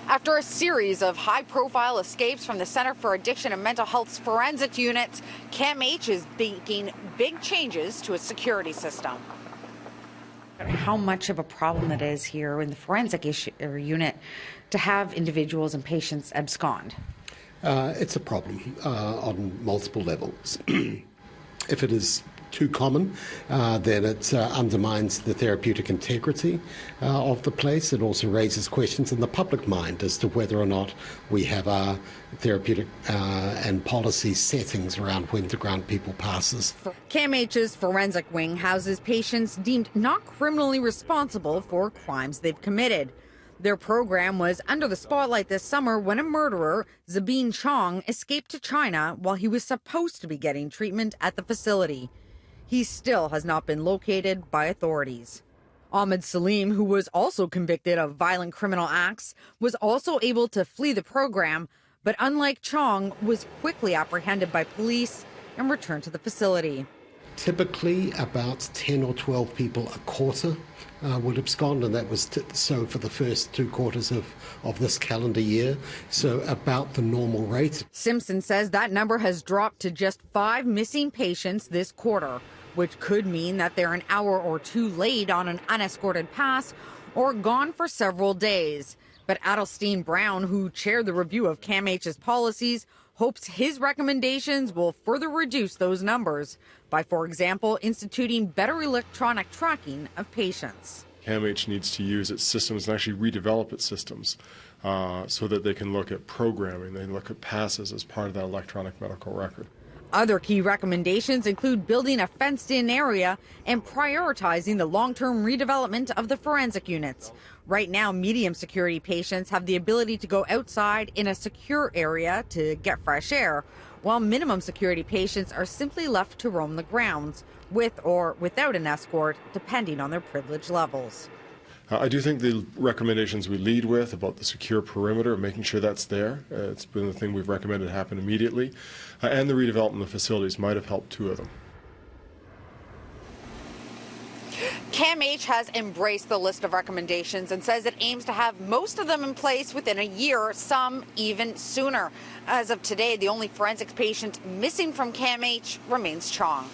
After a series of high-profile escapes from the Center for Addiction and Mental Health's forensic unit, CAMH is making big changes to its security system. How much of a problem it is here in the forensic unit to have individuals and patients abscond? It's a problem on multiple levels. If it is too common, then it undermines the therapeutic integrity of the place. It also raises questions in the public mind as to whether or not we have our therapeutic and policy settings around when to grant people passes. CAMH's forensic wing houses patients deemed not criminally responsible for crimes they've committed. Their program was under the spotlight this summer when a murderer, Zabin Chong, escaped to China while he was supposed to be getting treatment at the facility. He still has not been located by authorities. Ahmed Salim, who was also convicted of violent criminal acts, was also able to flee the program, but unlike Chong, was quickly apprehended by police and returned to the facility. Typically, about 10 or 12 people a quarter would abscond, and that was so for the first 2 quarters of this calendar year, so about the normal rate. Simpson says that number has dropped to just 5 missing patients this quarter, which could mean that they're an hour or 2 late on an unescorted pass or gone for several days. But Adelstein Brown, who chaired the review of CAMH's policies, hopes his recommendations will further reduce those numbers by, for example, instituting better electronic tracking of patients. CAMH needs to use its systems and actually redevelop its systems so that they can look at programming, they can look at passes as part of that electronic medical record. Other key recommendations include building a fenced-in area and prioritizing the long-term redevelopment of the forensic units. Right now, medium security patients have the ability to go outside in a secure area to get fresh air, while minimum security patients are simply left to roam the grounds, with or without an escort, depending on their privilege levels. I do think the recommendations we lead with about the secure perimeter, making sure that's there, it's been the thing we've recommended happen immediately, and the redevelopment of facilities might have helped 2 of them. CAMH has embraced the list of recommendations and says it aims to have most of them in place within a year, some even sooner. As of today, the only forensics patient missing from CAMH remains Chong.